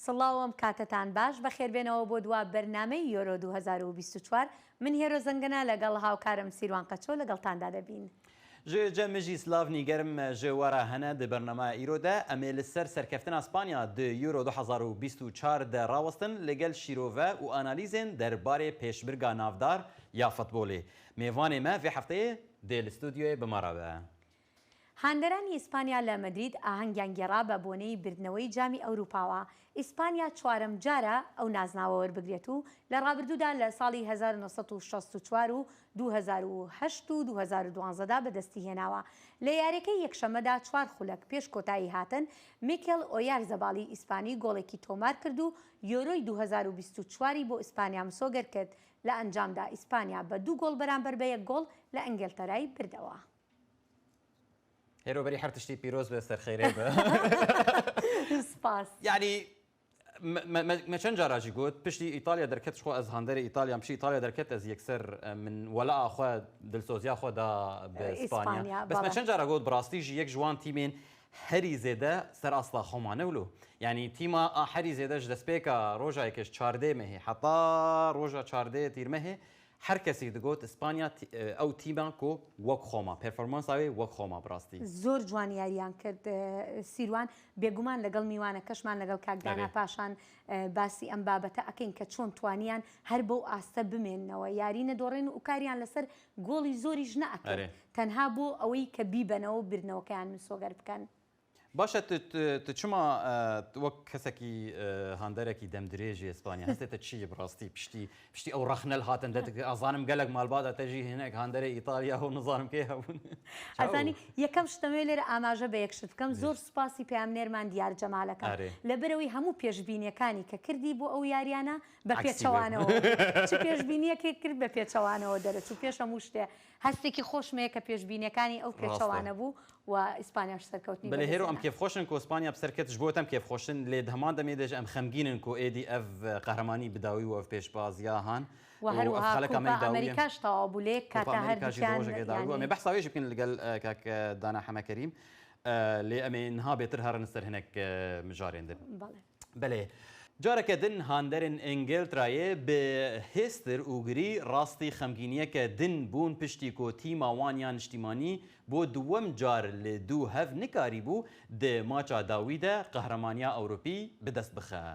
سڵاوم کاتتان باش بەخێربێنەوە بۆ دوا بەرنامەی یۆرۆ 2024 من هێرۆ زەنگەنە لەگەڵ هاوکارم سیروان قەچۆ لەگەڵتاندا دەبین. جمجی سلاافنی گرم جوارا هنه ده برنامه ایروده امیل سر سرکفتن اسپانیا ده یورو 2024 ده راوستن لگل شیروه و آنالیزن در باره پیشبرگا نافدار یا فوتبولی. میوان ما في هفته ده الاستودیو بمرابه. هاندەرانی ئیسپانیا لە مەدرید ئاهەنگیان گێڕا بە بۆنەی بردنەوەی جامی ئەوروپاوە. ئیسپانیا چوارەم جارە ئەو نازناوە وەربگرێت و لە ڕابردوودا لە ساڵی 1964 و 2008 و 2012دا بەدەستی هێناوە. لە یاریەکەی یەکشەمەدا 4 خولەک پێش کۆتایی هاتن میکێل ئۆیارزەباڵی ئیسپانی گۆڵێکی تۆمار کرد و یۆرۆی 2024 بۆ ئیسپانیا مسۆگەر کرد. لە ئەنجامدا ئیسپانیا بە 2 گۆڵ بەرامبەر بە 1 گۆڵ لە ئەنگلتەرای بردەوە. هيرو بري حرتشتي بيروز بسر خيري سپاس. يعني ما شنجا راجي قلت بشتي ايطاليا دركت شو از هاندري ايطاليا مشي ايطاليا دركت از يكسر من ولا اخو دلسوزيا خو دا باسبانيا بس ما شنجا را قلت براستي جي يك جوان تيمين هري زيده سر اصلا خمانه ولو يعني تيما هري زيده دسبيكا روجا يكش چارده مه حتى روجا چارده تير مه هر کسی دگوت اسپانیا او تیما کو وک خوما پرفورمانس اوی وک خوما براستی زۆر جوان یاریان کرد سیروان بێگومان لەگەڵ میوانە کەشمان لەگەڵ کاکدانا پاشان باسی ئەم بابەتە ئەکەین کە چۆن توانیان هەر بەو ئاستە بمێننەوە یاری نەدۆڕێن و کاریان لەسەر گۆڵی زۆریش نەئەکرد تەنها بۆ ئەوەی کە بیبەنەوە برنەوەکەیان مسۆگەر بکەن. باشە چما وەک کەسێکی هاندەرێکی دەمدرێژی ئیسپانیا هەستێتە چی بڕاستی پشتی ئەو ڕەخنەل هاتن ئازانم گەلک ماڵبادا تەژی هێنێک هاندەرە ئیتالیا و نزانم کێ هەبوون. ئەزانی یەکەم شتەمە لێرە ئاماژە بە یەکشت بکەم زۆر سوپاسی پێامنێرمان دیار جەمالەکە لەبەرەوەی هەموو پێشبینیەکانی کە کردی بۆ ئەو یاریانە بە پێچەوانەوە چ پێشبینیەکێک کرد بە پێچەوانەوە دەرەچوو پێش هەموو شتێ هەستێکی خۆشمەیە کە پێشبینیەکانی ئەو پێچەوانە بوو و ئیسپانیاش سەرکەوتنی بەڵێ هێرو ئەم کێف خۆشن کە ئیسپانیا بسەرکەتش بۆتەم کێف خۆشن لێ هەمان دەمێدەژ ئەم خەمگینن کۆ ئێدی ئەف قەهرەمانی بداوی و ئەف پێشبازیا هان و هەروەها ئەمریکاش تەواو بوو لێ کاتە هەردووکیان بەحساوێژ بکەین لەگەڵ کاک دانا حەمەکەریم لێ ئەمێنها بێتر هەرن سەر هەنێک مژارێندن بەڵێ جارەکە دن هاندەرن ئینگلترایە بە هێستر وگری ڕاستی خەمگینیەکە دن بوون پشتی کۆتی ماوانیان نیشتیمانی بۆ دووەم جار لە دوو هەف نکاری بوو دە ماچا داویدە قەهرەمانیا ئەوروپی بدەست بخە.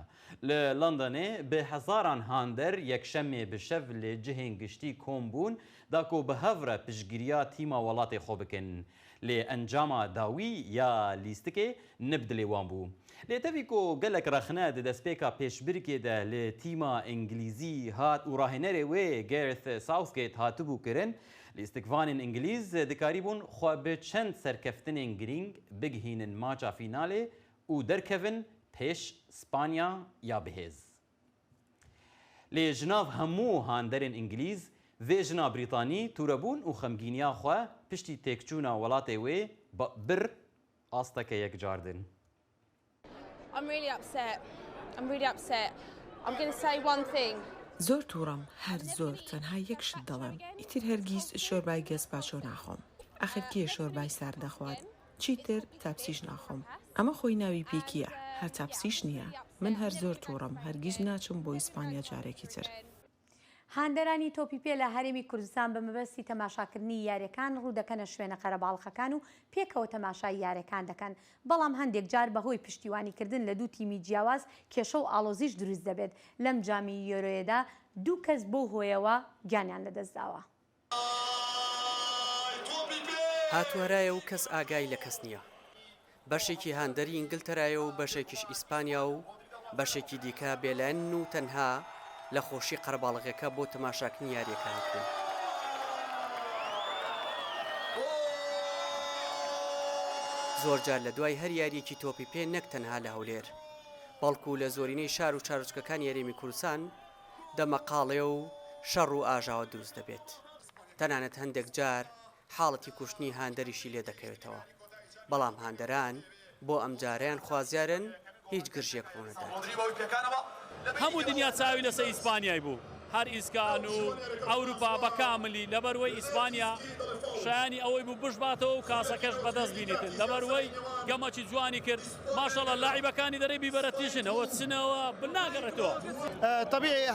لە لەندەنێ بە هەزاران هاندەر یەکشەمێ بشەف لێ جهێن گشتی کۆم بوون داکۆ بە هەڤرە پشگیریا تیما وڵاتی خۆ بکەن. لێ ئەنجاما داوی یا لیستکێ نبدلێ وان بوو. لێ تەوی کۆ گەلک ڕەخنە دەستپێکا پێشبرکێدا لە تیما ئینگلیزی هات و ڕاهێنەرێ وێ گێرث ساوسگێت هاتبوو کردن لیستکڤانên ئینگلیز دکاری بوون خوا بە چەند سەرکەفتنên گرنگ بگهینن ماچا فینالێ و دەرکەvin پێش سپانیا یا بەهێز. لێ ژناڤ هەموو هاندەرên ئینگلیز vêjina Brîtanî tûrebûn û xemgîniya xwe piştî têkçûna welatê wê bir asteke yekcar din. I'm really upset. I'm going to say one thing. زۆر تووڕم هەر زۆر تەنها یەک شت دەڵێم ئیتر هەرگیز شۆربای گەسپاچۆ ناخۆم. ئاخر کێ شۆربای سار دەخوات چیتر تاپسیش ناخۆم. ئەمە خۆی ناوی پێکیە هەر تاپسیش نییە. من هەر زۆر تووڕم هەرگیز ناچم بۆ ئیسپانیا جارێکی تر. هاندەرانی تۆپی پێ لە هەرێمی کوردستان بە مەبەستی تەماشاکردنی یاریەکان ڕوو دەکەنە شوێنە قەرەباڵغەکان و پێکەوە تەماشای یاریەکان دەکەن بەڵام هەندێک جار بەهۆی پشتیوانیکردن لە دوو تیمی جیاواز کێشە و ئاڵۆزیش دروست دەبێت. لەم جامی یۆرۆیەدا 2 کەس بۆ هۆیەوە گیانیان لەدەستداوە. هاتووەرایە و کەس ئاگای لە کەس نییە. بەشێکی هاندەری ئینگلتەرایە و بەشێکیش ئیسپانیا و بەشێکی دیکە بێلەن و تەنها لە خۆشی قەرەباڵغەکە بۆ تەماشاکردنی یاریەکە هاتوون. زۆرجار لە دوای هەر یاریەکی تۆپی پێ نەک تەنها لە هەولێر بەڵکو لە زۆرینەی شار و چارچکەکان یاریمی کوردستان دەمەقاڵێ و شەڕ و ئاژاوە دروست دەبێت. تەنانەت هەندێک جار حاڵەتی کوشتنی هاندەریشی لێ دەکەوێتەوە بەڵام هاندەران بۆ ئەم جاریان خوازیارن هیچ گرژێک ڕوونەدات. هەموو دنیا چاوی لەسەر ئیسپانیای بوو هەر ئیسکان و ئەوروپا بەکاملی لەبەروەی ئیسپانیا شایانی ئەوەی بوو بشباتەوە و کاسەکەش بەدەست بینیتن لەبەروەی گەمەکی جوانی کرد ماشەڵە لاعیبەکانی دەرەی بیبەرەتیشن ئەوە چنەوە بناگەڕێتەوە طبیعی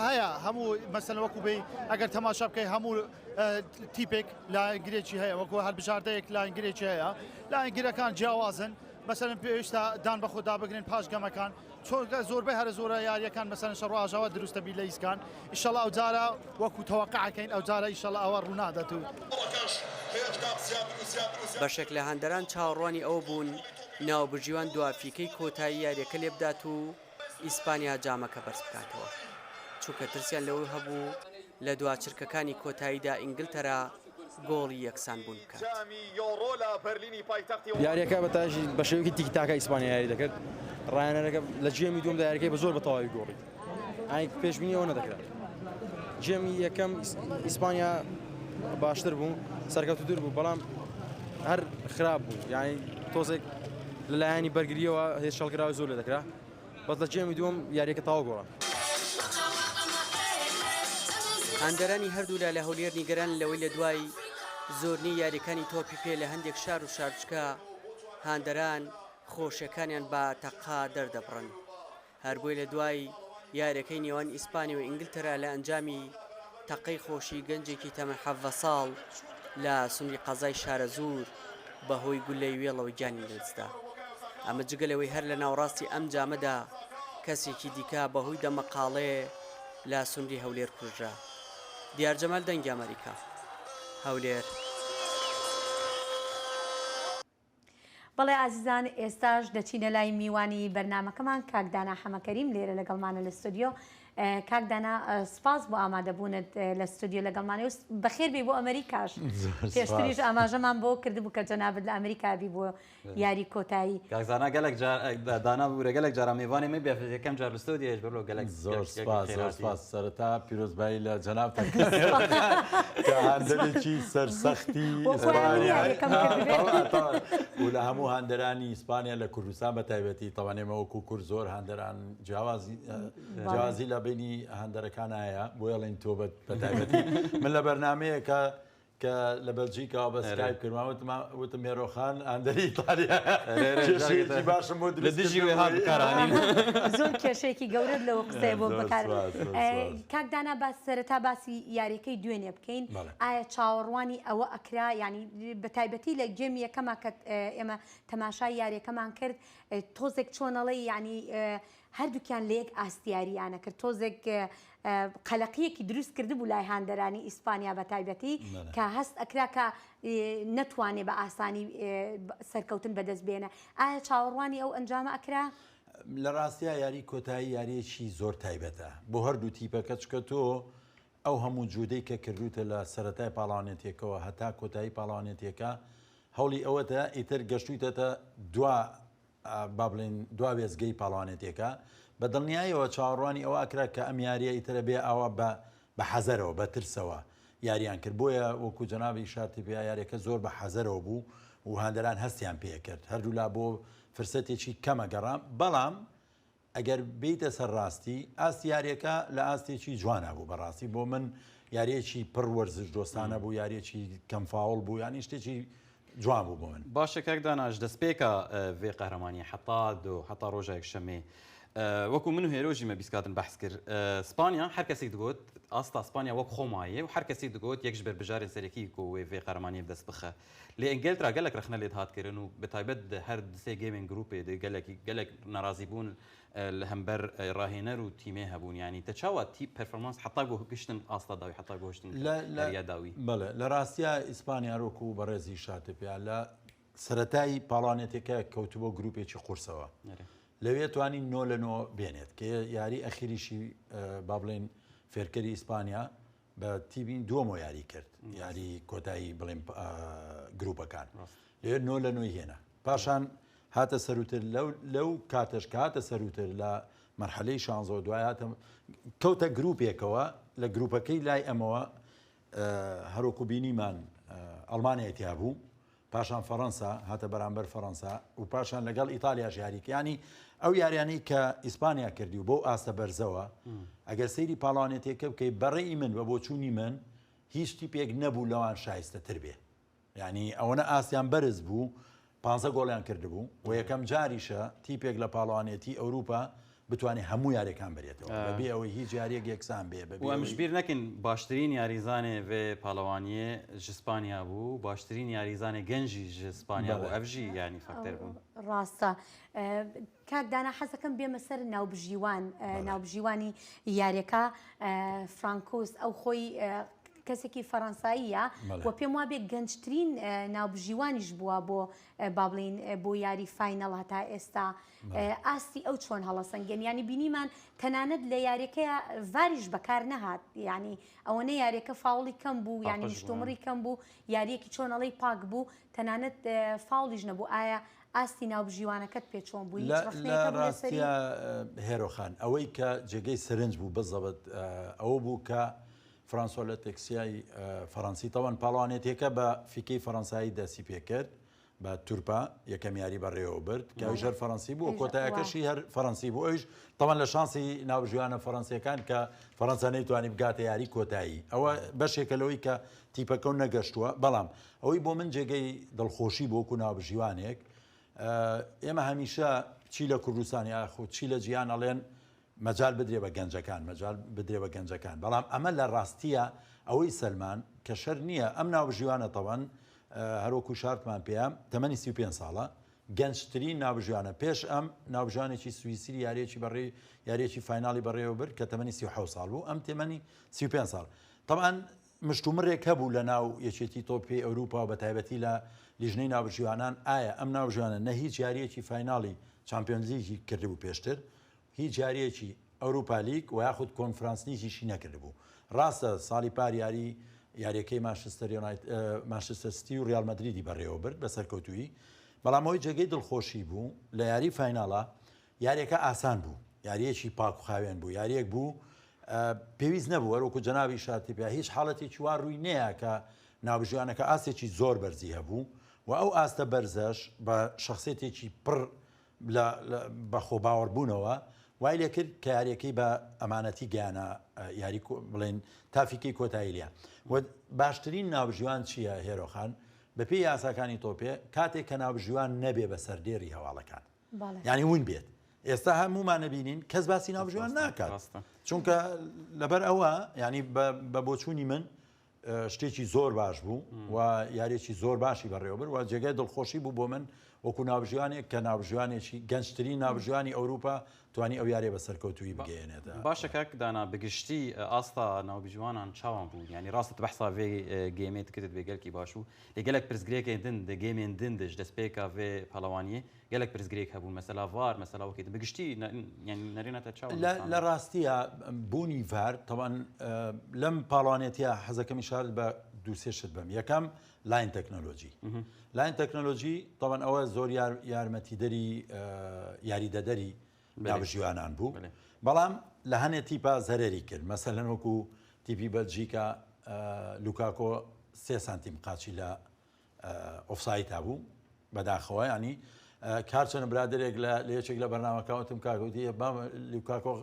هەیە هەموو مەسەن وەکو بێ ئەگەر تەماشا بکەی هەموو تیپێک لاینگرێکی هەیە وەکو هەر بژاردەیەک لاینگرێکی هەیە لاینگرەکان جیاوازن مەسەرن پێویستە دان بە خۆدا بگرن پاش گەمەکان چۆنکە زۆربەی هەرە زۆرە یاریەکان مەسەرن شەڕواژەوە دروستە بی لە ئیسکان ئیشەڵا ئەو جارە وەکو تەوەقعەکەین ئەو جارە ئیشەڵا ئەوە ڕوونادەت و بەشێک لە هەندەران چاوەڕوانی ئەو بوون ناوبژیوان دوافیکەی کۆتایی یاریەکە لێبدات و ئیسپانیا جامەکە بەرز بکاتەوە چونکە ترسیان لەوە هەبوو لە دواچرکەکانی کۆتاییدا ئینگلتەرا گۆڵی یەکسان بوون بکات یاریەکە بەتاژی بە شێوەیەکی تیکتاکە ئیسپانیا یاری دەکرد ڕایەنەرەکە لە جێمی دووەمدا یاریەکەی بە زۆر بە تەواوی گۆڕی ئای پێشبینی ئەوە نەدەکرات جێمی یەکەم ئیسپانیا باشتر بوو سەرکەوتوتر بوو بەڵام هەر خراپ بوو یعنی تۆزێک لەلایەنی بەرگریەوە هێز شەڵگراوی زۆر لێ دەکرا بەس لە جێمی دووەم یاریەکە تەواو گۆڕا هەندەرانی هەردوولا لە هەولێر نیگەران لەوەی لە دوای زۆرنی یاریەکانی تۆپی پێ لە هەندێک شار و شارچکە هاندەران خۆشیەکانیان بە تەقا دەردەبڕن هەر بۆی لە دوای یاریەکەی نێوان ئیسپانیا و ئینگلتەرا لە ئەنجامی تەقەی خۆشی گەنجێکی تەمەن 17 ساڵ لە سنووری قەزای شارە زوور بەهۆی گولەی وێڵەوە گیانی لەدەستدا ئەمە جگەلەوەی هەر لە ناوڕاستی ئەم جامەدا کەسێکی دیکە بەهۆی دەمەقاڵێ لە سنووری هەولێر کوژرا دیار جەمال دەنگی ئەمریکا هەولێر بەڵێ ئازیزان ئێستاش دەچینە لای میوانی بەرنمەکەمان کاکدانا حەمەکەریم لێرە لەگەڵمانە لە ستودیۆ کاکدانا سپاس بۆ ئامادەبوونت لە ستودیۆ لەگەڵمانەوە بەخێر بێ بۆ ئەمریکاش پێشتریش ئاماژەمان بۆ کردبوو کە جەنابەت لە ئەمریکابی بۆ یاری کۆتایی کاکزانا گەلێک دانا بوورە گەلێک جارە میوانی مە بێ یەکەم جار لە ستودیۆش بەرۆ گەلێک زۆر سپاس سەرەتا پیرۆزبایی لە جەنابتان کە هەندێکی سەرسەختی و لە هەموو هەندەرانی ئیسپانیا لە کوردستان بە تایبەتی تەوانێمە وەکو کورد زۆر هەندەران جیاوازی لە بینی هەندەرەکان هەیە بۆ یڵین تۆ بە تایبەتی من لە بەرنمەیەکە کە لە بەلجیکەوە بە سکایپ کردماوتم مێرۆخان ئەندەری ئیتالیا باشم بۆ لە دژی وێ هات بکارانین زۆر کێشەیەکی گەورەت لەوە قسەیە بۆ بەکار کاکدانا باس سەرەتا باسی یاریەکەی دوێنێ بکەین ئایا چاوەڕوانی ئەوە ئەکرا ینی بە تایبەتی لە گێمی یەکەما کە ئێمە تەماشای یاریەکەمان کرد تۆزێک چۆنەڵی ینی هەردووکیان لە یەک ئاستیاریانە کرد تۆزێک قەلەقیەکی دروست کرده بوو لای هاندەرانی ئیسپانیا بە تایبەتی کە هەست ئەکرا کە نەتوانێ بە ئاسانی سەرکەوتن بەدەست بێنە ئایا چاوەڕوانی ئەو ئەنجامە ئەکرا؟ لە ڕاستیە یاری کۆتایی یاریەکی زۆر تایبەتە بۆ هەردوو تیپەکە چکە تۆ ئەو هەموو جودەی کە کردوتە لە سەرەتای پاڵانێتێکەوە هەتا کۆتایی پاڵانێتێکە هەوڵی ئەوەتە ئیتر گەشتوتەتە با بڵێن دوا وێزگەی پاڵانێتێکە بە دڵنیایەوە چاوەڕوانی ئەوە ئەکرا کە ئەم یاریە ئیترە بێ ئەوە بە حەزەرەوە بە ترسەوە یاریان کرد بۆیە وەکو جەنابی شارتی پێ یاریەکە زۆر بە حەزەرەوە بوو و هاندەران هەستیان پێ کرد هەردوو لا بۆ فرسەتێکی کەمە گەڕام بەڵام ئەگەر بیتە سەر ڕاستی ئاستی یاریەکە لە ئاستێکی جوانە بوو بەڕاستی بۆ من یاریەکی پڕ وەرزش دۆستانە بوو یاریەکی کەمفاوڵ بوو ینی شتێکی جوان بوو بۆ من باشە کاکداناش دەستپێکە vê قەهرەمانی حتا ڕۆژێک شەمێ وەکو من و هێرۆژی مە بیسکاتن بەحس کرد ئسپانیا هەر کەسێک دەگوت ئاستا ئسپانیا وەک خۆمایە و هەر کەسێک دەگوت یەکش بەربژارێن سەرەکی و vê قەهرەمانی دەست بخە لێ ئەنگلترا گەلێک رەخنە لێت هاتکردن و بەتایبەت هەر دسێ گەیمنگ گروپێ گەلێک ناڕازی بوون لە هەمبەر ڕاهێنەر و تیمێ هەبوون ینی تەچاوە تی پەرفۆرمانس حتا بۆ گەشتن ئاستا داوی حتا گۆشتن داوی بەڵێ لە ڕاستیە ئیسپانیا ڕۆک و بەڕێزی شاتپیا لە سەرەتایی پاڵانێتێکە کەوتبۆ گروپێکی قورسەوە لەوێ توانی 9 لە 9 بێنێت کە یاری ئەخیریشی با بڵێن فێرکەری ئیسپانیا بە تیبین دووەمە یاری کرد یاری کۆتایی بڵێن گروپەکان لێ 9 لە 9 هێنا پاشان هاتە سەروتر لەو کاتەش کە هاتە سەروتر لە مەرحەلەی 16 دوای هاتە کەوتە گروپێکەوە لە گروپەکەی لای ئەمەوە هەروکو بینیمان ئەڵمانیەتیا بوو پاشان فەڕەنسا هاتە بەرامبەر فەڕەنسا و پاشان لەگەڵ ئیتالیا ژاریکە ینی ئەو یاریانەی کە ئیسپانیا کردی و بۆ ئاستە بەرزەوە ئەگەر سەیری پاڵانێتێکە بکەی بەڕێی من بە بۆچوونی من هیچ تیپێک نەبوو لەوان شایستەتر بێ ینی ئەوەنە ئاسیان بەرز بوو 15 گۆڵیان کردبوو و یەکەم جاریشە تیپێک لە پاڵەوانێتی ئەوروپا بتوانێت هەموو یاریەکان بێتەوە بەبێ ئەوەی هیچ یاریەک یەکسان بێ ئەمش بیر نەکەین باشترین یاریزانێ vê پاڵەوانیە ژسپانیا بوو باشترین یاریزانێ گەنجی ژسپانیا بوو ئەڤژی ینی فاکتەر بوو ڕاستە کاکدانا حەزەکەم بێمە سەر ناوبژیوانی یاریەکە فرانکۆس ئەو خۆی کەسێکی فەڕەنساییە و پێم وابێ گەنجترین ناوبژیوانیش بووە بۆ با بڵین بۆ یاری فاینەڵ هەتا ئێستا ئاستی ئەو چۆن هەڵەسەنگێن ینی بینیمان تەنانەت لە یاریەکەیە ڤاریش بەکار نەهات ینی ئەوەنە یاریەکە فاوڵی کەم بوو ینی نیشتۆمڕی کەم بوو یاریەکی چۆنەڵی پاک بوو تەنانەت فاوڵیش نەبوو ئایا ئاستی ناوبژیوانەکەت پێ چۆن بووی لە ڕاستیە هێرۆخان ئەوەی کە جێگەی سرنج بوو بزەبت ئەوە بوو کە فرانسۆ لە تەکسیای فەڕەنسی تەوان پاڵوانێتێکە بە فیکەی فەڕەنسایی دەسی پێ کرد بە تورپا یەکەم یاری بەڕێوە برد کە ژەر فەڕەنسی بوو کۆتایەکەشی هەر فەڕەنسی بوو ئەوش تەوان لە شانسی ناوبژیوانە فەڕەنسیەکان کە فەڕەنسا نەیتوانی بگاتە یاری کۆتایی ئەوە بەشێکە لەوەی کە تیپەکە و نەگەشتووە بەڵام ئەوەی بۆ من جێگەی دڵخۆشی بۆکو ناوبژیوانێک ئێمە هەمیشە چی لە کوردستانی ئاخۆ چی لە جیان ئەڵێن مەجال بدرێ بە گەنجەکان مەجال بدرێ بە گەنجەکان بەڵام ئەمە لە ڕاستیە ئەوەی سەلمان کە شەر نییە ئەم ناوبژیوانە تەوەن هەروەکو شارتمان پێیان تەمەنی 35 ساڵە گەنجترین ناوبژیوانە پێش ئەم ناوبژانێکی سوئیسری یاریەکی بەڕێ یاریەکی فایناڵی بەڕێوە برد کە تەمەنی 37 ساڵ بوو ئەم تێمەنی 35 ساڵ طبعاً مشتومڕێک هەبوو لە ناو یەکێتی تۆپی ئەوروپا و بە تایبەتی لە لیژنەی ناوبژیوانان ئایا ئەم ناوبژیوانە نە هیچ یاریەکی فایناڵی چامپیۆنز لیگی کردبوو پێشتر هیچ یاریەکی ئەوروپا لیگ و یاخود کۆنفرانس لیگیشی نەکردبوو ڕاستە ساڵی پار یاریەکەی مانچستەر سیتی و ریال مەدریدی بەڕێوە برد بە سەرکەوتووی بەڵام ئەوەی جێگەی دڵخۆشی بوو لە یاری فایناڵە یاریەکە ئاسان بوو یاریەکی پاک و خاوێن بوو یاریەک بوو پێویست نەبوو وەرەوەکو جەنابی شاتی پێ هیچ حاڵەتێکی وا ڕووی نەیە کە ناوبژیوانەکە ئاستێکی زۆر بەرزی هەبوو و ئەو ئاستە بەرزەش بە شخصێتێکی پڕ بە خۆباوەڕبوونەوە وای لێ کرد کە یاریەکەی بە ئەمانەتی گیانە یاری بڵێن تافیکەی کۆتاییلیە و باشترین ناوبژیوان چییە هێرۆخان بەپێی یاساکانی تۆپێ کاتێک کە ناوبژیوان نەبێ بە سەردێری هەواڵەکان ینی ون بێت ئێستا هەمومان نەبینین کەس باسی ناوبژیوان ناکات چونکە لەبەر ئەوە ینی بە بۆچوونی من شتێکی زۆر باش بوو و یاریێکی زۆر باشی بەڕێوەبر و جێگای دڵخۆشی بوو بۆ من وەکو ناوبژیوانێک کە ناوبژیوانێکی گەنجترین ناوبژیوانی ئەوروپا توانی ئەو یارێ بە سەرکەوتووی بگەێنێتە باشە کاک دانا بگشتی ئاستا ناوبژیوانان چاوان بوو ینی ڕاستت بەحسا vê گێمێت کردت vê gelekî baş û lê gelek pirsgirêkên din di gêmên din de ji destpêka vê pelewaniyê gelek pirsgirêk hebûn mesela var mesela wekî bigiştî nerênete çawan لە ڕاستیە بوونی ڤار تەوان لەم پاڵوانێتیە حەزەکەمی شارت بە دووسێ شت بم یەکەم لاین تەکنۆلۆژی لاین تەکنۆلۆژی تەوان ئەوە زۆر یارمەتیدەری یاریدەدەری ناوبژیوانان بوو بەڵام لە هەنێ تیپا زەرری کرد مەسەلەن وەکو تیپی بەلژیکا لوکاکۆ 3 سانتیم قاچی لە ئۆفسایت هەبوو بەداخەوە ینی کارچەنە برادێک لە یەکێک لە بەرنامەکەوتم کاگوتی لوکاکۆ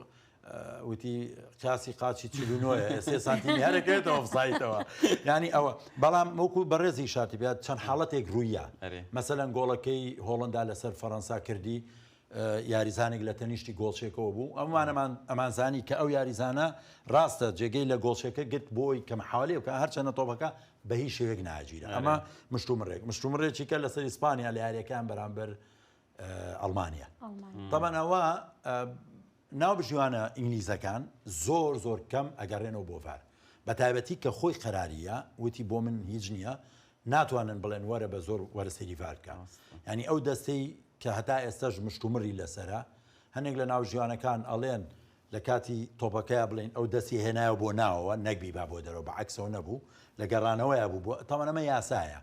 وتی کاسی قاچی 49 3 سانتیمی هەرەکەوێتەوە ئۆفسایتەوە ینی ئەوە بەڵام وەکو بەڕێزی شاتی بێت چەند حاڵەتێک ڕوویە مەسەلەن گۆڵەکەی هۆڵندا لەسەر فەڕەنسا کردی یاریزانێک لە تەنیشتی گۆڵچێکەوە بوو ئەمانزانی کە ئەو یاریزانە ڕاستە جێگەی لە گۆڵچێکە گرت بۆی کە محاولێ بکە هەرچەنە تۆپەکە بە هیچ شێوێک ناگیرە ئەمە مشتومڕێکی کە لەسەر ئیسپانیا لە یاریەکان بەرامبەر ئەڵمانیا طبعاً ئەوە ناوبژیوانە ئینگلیزەکان زۆر زۆر کەم ئەگەڕێنەوە بۆ ڤار بە تایبەتی کە خۆی قەراریە وتی بۆ من هیچ نییە ناتوانن بڵێن وەرە بە زۆر وەرە سەیری ڤارکە ینی ئەو دەستەی کە هەتا ئێستاش مشتومڕی لەسرە هەندێک لە ناوژیوانەکان ئەڵێن لە کاتی تۆپەکەیە بڵێن ئەو دەستی هێنایە بۆ ناوەوە نەکبی با بۆ دەرەوە بە عەکسەوە نەبوو لە گەڕانەوەیە بوو تەمەنەمە یاسایە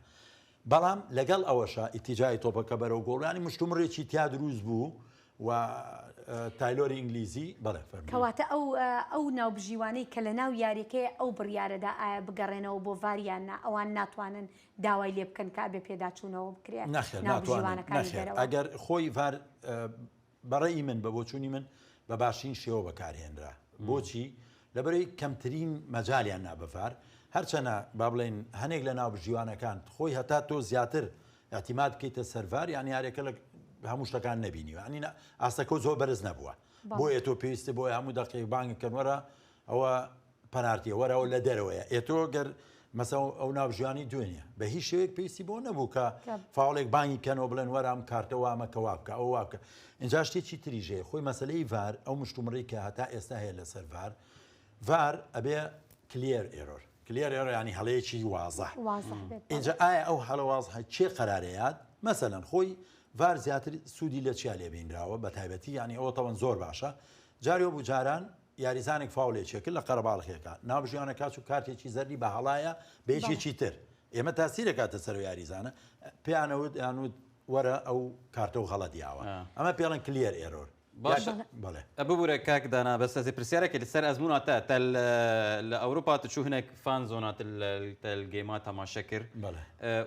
بەڵام لەگەڵ ئەوەشە ئیتیجای تۆپەکە بەرەو گۆڵ ینی مشتومڕێکی تیا دروست بوو و تایلۆری ئینگلیزی بەڵێ فەرمووی. کەواتە ئەو ناوبژیوانەی کە لە ناو یاریەکەی ئەو بڕیارەدا ئایا بگەڕێنەوە بۆ ڤاریاننا ئەوان ناتوانن داوای لێ بکەن کا بێ پێداچوونەوە بکرێت ناخێر ئەگەر خۆی ڤار بەڕێی من بە بۆچوونی من بە باشین شێوە بەکارهێنرا بۆچی لەبەرەوەی کەمترین مەجالیان نابەفار هەرچەنە با بڵێن هەنێک لە ناوبژیوانەکان خۆی هەتا تۆ زیاتر اعتیماد بکەیتە سەرڤار یان یاریەکە لە هەموو شتەکان نەبینیوە ئەنی ئاستەکە زۆر بەرز نەبووە بۆ ئێتۆ پێویستە بۆی هەموو دەقیق بانگکردوەرە ئەوە پەنارتیە وەرەوە لە دەرەوەیە ئێتۆ گەر مەسە ئەو ناوبژیانی دوێنە بە هیچ شێوەیەک پێویستی بۆ نەبوو کە فاڵێک بانگی کەنەوە بڵێن وەرام کارتەوە ئەمەکەوا بکە ئەو واکە اینجا شتێکی تریژەیە خۆی مەسلەی ڤار ئەو مشتومڕی کە هەتا ئێستا هەیە لەسەر ڤار ئەبێ کلێر ئێرۆر کلێر ئێرۆ ینی هەڵەیەکی وازە اینجا ئایا ئەو هەڵە وازە چێ قەرارەیات مەسەلەن خۆی ڤار زیاتر سوودی لە چیا لێبینراوە بە تایبەتی ینی ئەوە تەوەن زۆر باشە جاریەوە بوو جاران یاریزانێک فاولێکێکرد لە قەرەباڵخێکە ناوبژیوانەکە و کارتێکی زەردی بە هەڵایە بێژێکی تر ئێمە تاسیرەکاتە سەر یاریزانە پێیانەوت یانوت وەرە ئەو کارتە و غەڵە دیاوە ئەمە پێڵن کلێر ئێرۆر بەڵێ ببوورە کاکدانا بەستەزی پرسیارێکی لەسەر ئەزموناتە لە ئەوروپا تچوو هەنێک فان زۆنات گەیما تەماشە کرد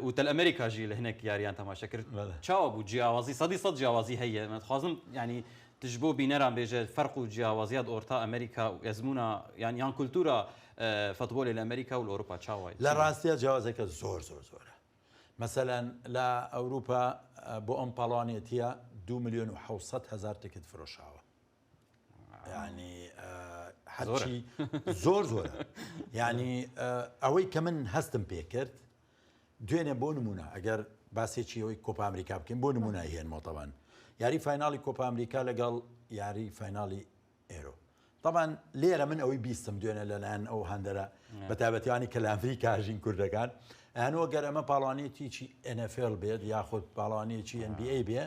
و تەل ئەمریکاژی لە هەنێک یاریان تەماشە کرد چاوە بوو جیاوازی 100% جیاوازی هەیە مەخوازم ینی تشبۆ بینەران بێژێت فەرق و جیاوازیات ئۆرتا ئەمریکا و ئەزمونە یان کولتورە فەتبۆلی لە ئەمریکا و لە ئەوروپا چاوای لە ڕاستیە جیاوازەکە زۆر زۆرە مەسەلەن لە ئەوروپا بۆ ئەم پاڵوانێتیە 2,700,000 تکت فرۆشاوە ینی هەرچی زۆر زۆرە ینی ئەوەی کە من هەستم پێ کرد دوێنێ بۆ نمونە ئەگەر باسێکی ئەوەی کۆپا ئەمریکا بکەین بۆ نمونە هێنمەوەتەوان یاری فایناڵی کۆپا ئەمریکا لەگەڵ یاری فایناڵی ئێرۆ طبعاً لێرە من ئەوەی بیستم دوێنێ لەلایەن ئەو هەندەرە بە تایبەتیوانی کە لە ئەمریکاژین کوردەکان ئەنەوە گەر ئەمە پاڵوانێتیی NFL بێت یاخود پاڵوانێکی NBA بێ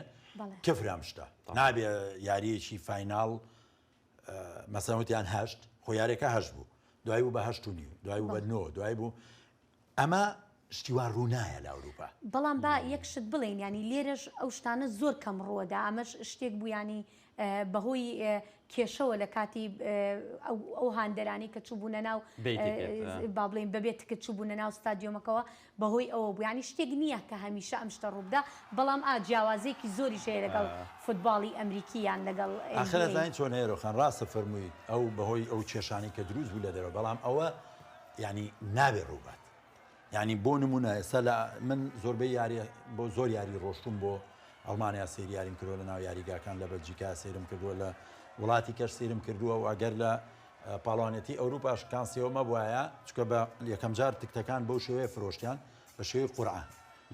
کفرام شتە نابێ یاریەکی فایناڵ مەسەوتیان هەشت خۆ یارێکە هەشت بوو دوای بوو بە هەشت و نیو دوای بوو بە نۆ دوای بوو ئەمە شتیوان ڕوونایە لە ئەوروپا بەڵام با یەکشت بڵێن ینی لێرەش ئەو شتانە زۆر کەم ڕۆدا ئەمەش شتێک بوو ینی بەهۆی کێشەوە لە کاتی ئەو هاندەرانی کە چوبوونە ناو با بڵێن بەبێت کە چوبوونە ناو ستادیۆمەکەەوە بەهۆی ئەوە بوو ینی شتێک نییە کە هەمیشە ئەم شتە ڕووبدا بەڵام جیاوازێکی زۆری شەیە لەگەڵ فوتباڵی ئەمریکییان لەگەڵ ئاخرەزانین چۆن هێرۆخان ڕاستە فەرموویت ئەو بەهۆی ئەو کێشانی کە دروست بوو لە دەرەوە بەڵام ئەوە ینی نابێ ڕووبات ینی بۆ نمونە ئێستا لە من زۆربەی یاری بۆ زۆر یاری ڕۆشتوم بۆ ئەڵمانیا سێری یاریم کردووە لە ناو یاریگاکان لە بەلجیکا سێرم کردووە لە وڵاتی کەش سێرم کردووە و ئەگەر لە پاڵوانێتی ئەوروپاش کانسیەوەمە بواە چکە بە یەکەم جار تکتەکان بەو شێوەیە فرۆشتیان بە شێوەی قورعان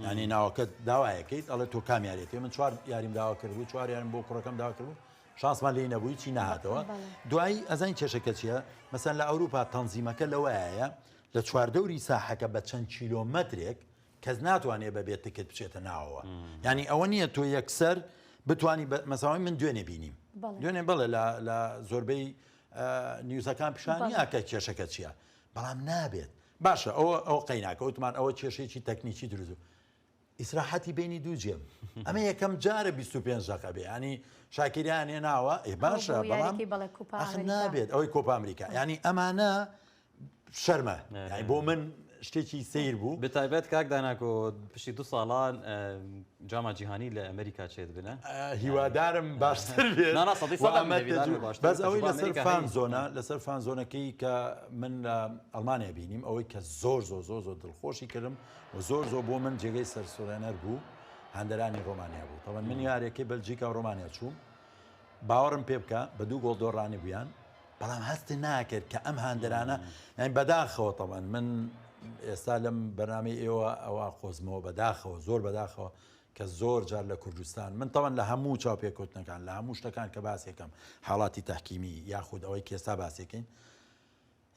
ینی ناوەکەت داوایەکەیت ئەڵێ تۆ کامیارێتی من چوار یاریم داوا کردبوو چوار یارم بۆ کوڕەکەم داوا کردبوو شانسمان لێ نەبووی چی نهاتەوە دوایی ئەزانی کێشەکە چیە مەسەن لە ئەوروپا تەنزیمەکە لەوەیە لە چواردەوری ساحەکە بە چەند کیلۆمەترێک کەس ناتوانێت بەبێت تکت بچێتە ناوەوە ینی ئەوە نییە تۆ یەکسەر بتانی مەساوی من دوێنێ بینیم دوێنێ بڵێ لە زۆربەی نیوزەکان پیشانیە کە کێشەکە چییە بەڵام نابێت باشە ئەوە قەیناکە وتمان ئەوە کێشێکی تەکنیکی دروست ئیسراحەتی بینی دوو جێم ئەمە یەکەم جارە 25 دقیقە بێ ینی شاکریان هێناوە باشە بەڵام نابێت ئەوەی کۆپا ئەمریکا ینی ئەمانە شەرمە بۆ من شتێکی سیر بوو بتایبەت کاک داناکۆ پشتی 2 ساڵان جاما جیهانی لە ئەمریکا چێت بنە هیوادارم باشتر بێت بەس ئەوەی لەسەر فان زۆنە لەسەر فان زۆنەکەی کە من لە ئەڵمانیا بینیم ئەوەی کە زۆر زۆر زۆر زۆر دڵخۆشی کردم و زۆر زۆر بۆ من جێگەی سەرسورێنەر بوو هەندەرانی ڕۆمانیا بوو تەوەن من یارێکی بەلجیکا و ڕۆمانیا چووم باوەڕم پێ بکە بە 2 گۆڵ دۆڕانی بوویان بەڵام هەست ناکرد کە ئەم هاندەرانە یعنی بەداخەوە تەوەن من ئێستا لەم بەنامەی ئێوە ئەوە خۆزمەوە بەداخەوە زۆر بەداخەوە کە زۆر جار لە کوردستان من تەوەن لە هەموو چاوپێکوتنەکان لە هەموو شتەکان کە باسێکم حاڵاتی تەحکیمی یاخود ئەوەی کێستا باسێکین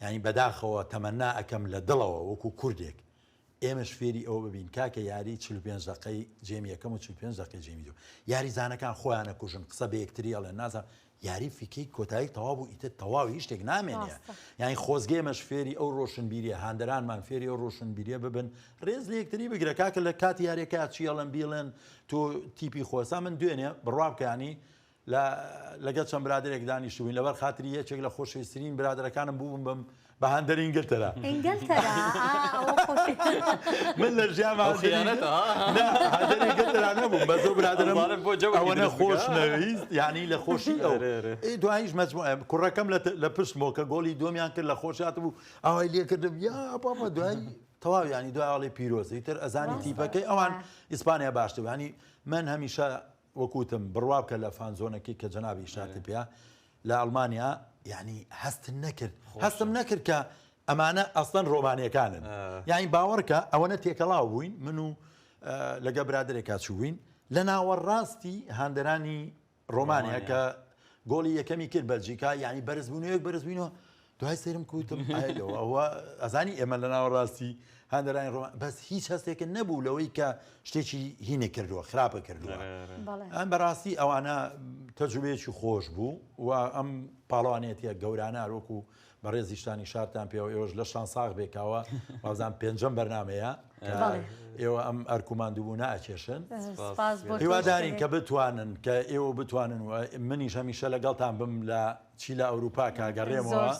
ینی بەداخەوە تەمەنا ئەەکەم لە دڵەوە وەکو کوردێک ئێمەش فێری ئەوە ببین کاکە یاری 45 دقەی جێمی یەکەم و 45 دقەی جێمی دوو یاریزانەکان خۆیانە کوژن قسە بە یەکتری ئەڵێ نازان یاری فیکەی کۆتایی تەواو بوو ئیتر تەواوی هیچ شتێک نامێنێ یعنی خۆزگەمەش فێری ئەو ڕۆشنبیریە هاندەرانمان فێری ئەو ڕۆشنبیریە ببن ڕێز لە یەکتری بگرە کاکە لە کاتی یاریەکە چیەڵەن بیڵێن تۆ تیپی خۆسا من دوێنێ بڕوا بکانی لەگەڵ چەند برادێک دانیشتبووین لەبەر خاتری یەکێک لە خۆشەویستترین برادەکانم بووم بم بە هەندەری ئینگلتەرا من لە ژیان هەندەری ئینگلتەرا نەبووم بە زۆر برادرم ئەوەنە خۆشنەویست یعنی لە خۆشی ئەو دواییش مەجموعە کوڕەکەم لە پشتمەوە کە گۆڵی دومیان کرد لە خۆشیات بوو ئەوەی لێکردم یا بابا دوای تەواو ینی دوای ئاڵی پیرۆزی تر ئەزانی تیپەکەی ئەوان ئیسپانیا باشتر ینی من هەمیشە وەکوتم بڕوا بکە لە فانزۆنەکەی کە جەنابی شارتی پێ لە ئەڵمانیا یعنی هەستم نەکرد کە ئەمانە ئەسڵەن ڕۆمانیەکانن یعنی باوەڕکە ئەوەنە تێکەڵاو بووین من و لەگە برادێکا چووین لە ناوەڕاستی هاندەرانی ڕۆمانیا کە گۆڵی یەکەمی کرد بەلجیکا یعنی بەرزبووینەوە دوای سێرم کوتم ئەوە ئەزانی ئێمە لە ناوەڕاستی هاندەرانی ڕۆمان بەس هیچ هەستێکە نەبوو لەوەی کە شتێکی هینێ کردووە خراپە کردووە ئەم بەڕاستی ئەوانە تەجروبەیەکی خۆش بوو و ئەم پاڵوانێتە گەورانە وەکو بەڕێزیشتانی شارتان پێوە ئێوەش لە شانساغ بێکاوە وازان پێنجەم بەرنمەیە ئێوە ئەم ئەرکوماندووبوو ناچێشن هیوادارین کە بتوانن کە ئێوە بتوانن و منیش هەمیشە لەگەڵتان بم لە چی لە ئەوروپا کاگەڕێمەوە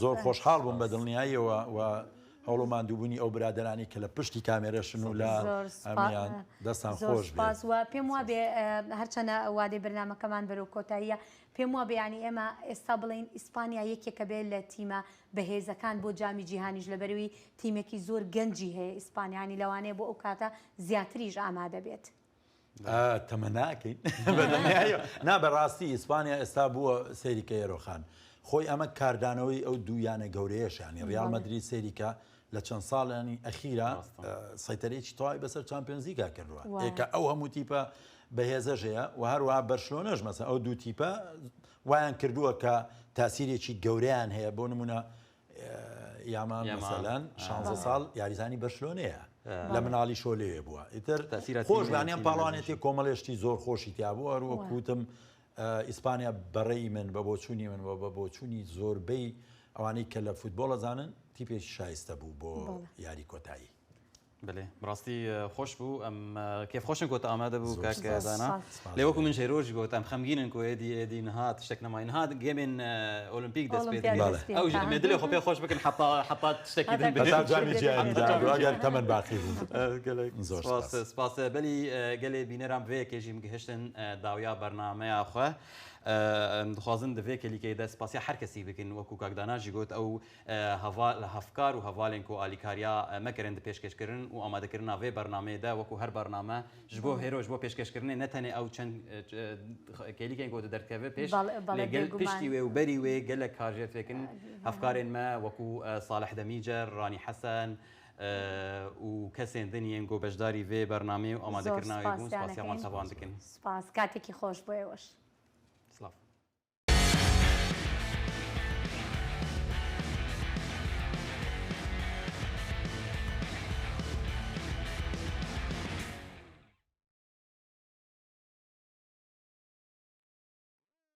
زۆر خۆشحاڵ بووم بە دڵنیاییەوە و هەوڵەماندووبوونی ئەو برادرانی کە لە پشتی کامێرەشن و لە ئەمیان دەستان خۆش وە پێم وابێ هەرچەنە وادەی بەرنامەکەمان بەرەو کۆتاییە پێم وابێ ینی ئێمە ئێستا بڵین ئیسپانیا یەکێکە بێت لە تیمە بەهێزەکان بۆ جامی جیهانیش لەبەروی تیمێکی زۆر گەنجی هەیە ئیسپانیانی لەوانەیە بۆ ئەو کاتە زیاتریش ئامادە بێت. تەمە ناکەین نا بەڕاستی ئیسپانیا ئێستا بووە سەیریکە ئێرۆخان خۆی ئەمە کاردانەوەی ئەو دوویانە گەورەیەشانی ڕیال مەدرید سەیریکە لە چەند ساڵانی ئەخیرە سەیتەرێکی تەواوی بەسەر چامپیۆنزیگا کردووە ئێکە ئەو هەموو تیپە بەهێزەژەیە و هەروەها بەرشلۆنەش مەسەن ئەو دوو تیپە وایان کردووە کە تاسیرێکی گەورەیان هەیە بۆ نمونە یامان مەسەلەن 16 ساڵ یاریزانی بەرشلۆنەیە لە مناڵی شۆلەیە بووە ئیتر خۆشبیانیان پاڵوانێتی کۆمەڵێشتی زۆر خۆشی تیا بوو هەروە کوتم ئیسپانیا بەڕێی من بە بۆچوونی من بە بۆچوونی زۆربەی ئەوانەی کە لە فوتبۆڵە زانن تیپێکی شایستە بوو بۆ یاری کۆتایی. بڵێ ڕاستی خۆش بوو ئەم کێف خۆشن کۆتە ئامادە بوو کاکدانا لێ وەکو من ژێرۆژی گوت ئەم خەمگینن کۆ ئێدی نهات شتێک نەمای نهات گێمێن ئۆلمپیک دەست پێ ئەو مێدلێ خۆ پێ خۆش بکەن حەپات شتێکی دەگەر تەمەەن باقی بوو سپاس بەلی گەلێ بینەران بێ کێژیم گەهشتن داویا بەرنامەیە خۆ دخوازن دەوێ کلیکەی دەست پاسی هەر کەسی بکەین وەکو کاکداناژی گوت ئەو لە هەفکار و هەواڵێن و ئالیکاریا مەکەرن پێشکەشکردن و ئامادەکردن ناوێ بەرنامەیەدا وەکو هەر بەرنامە ji بۆ هێرۆژ بۆ پێشکەشکردنی نەتەنێ ئەو چەند کلیکەین گۆ دەرکەوێ پێش پشتی وێ و بەری وێ گەلک کارژێتێکن هەفکارێن مە وەکو ساڵح دەمیجەر ڕانی حەسەن و کەسێن دنیێن گۆ بەشداری وێ بەرنامێ و ئامادەکردناوی بوون سپاسیاوان تەوان دکن سپاس کاتێکی خۆش بۆ ئێوەش.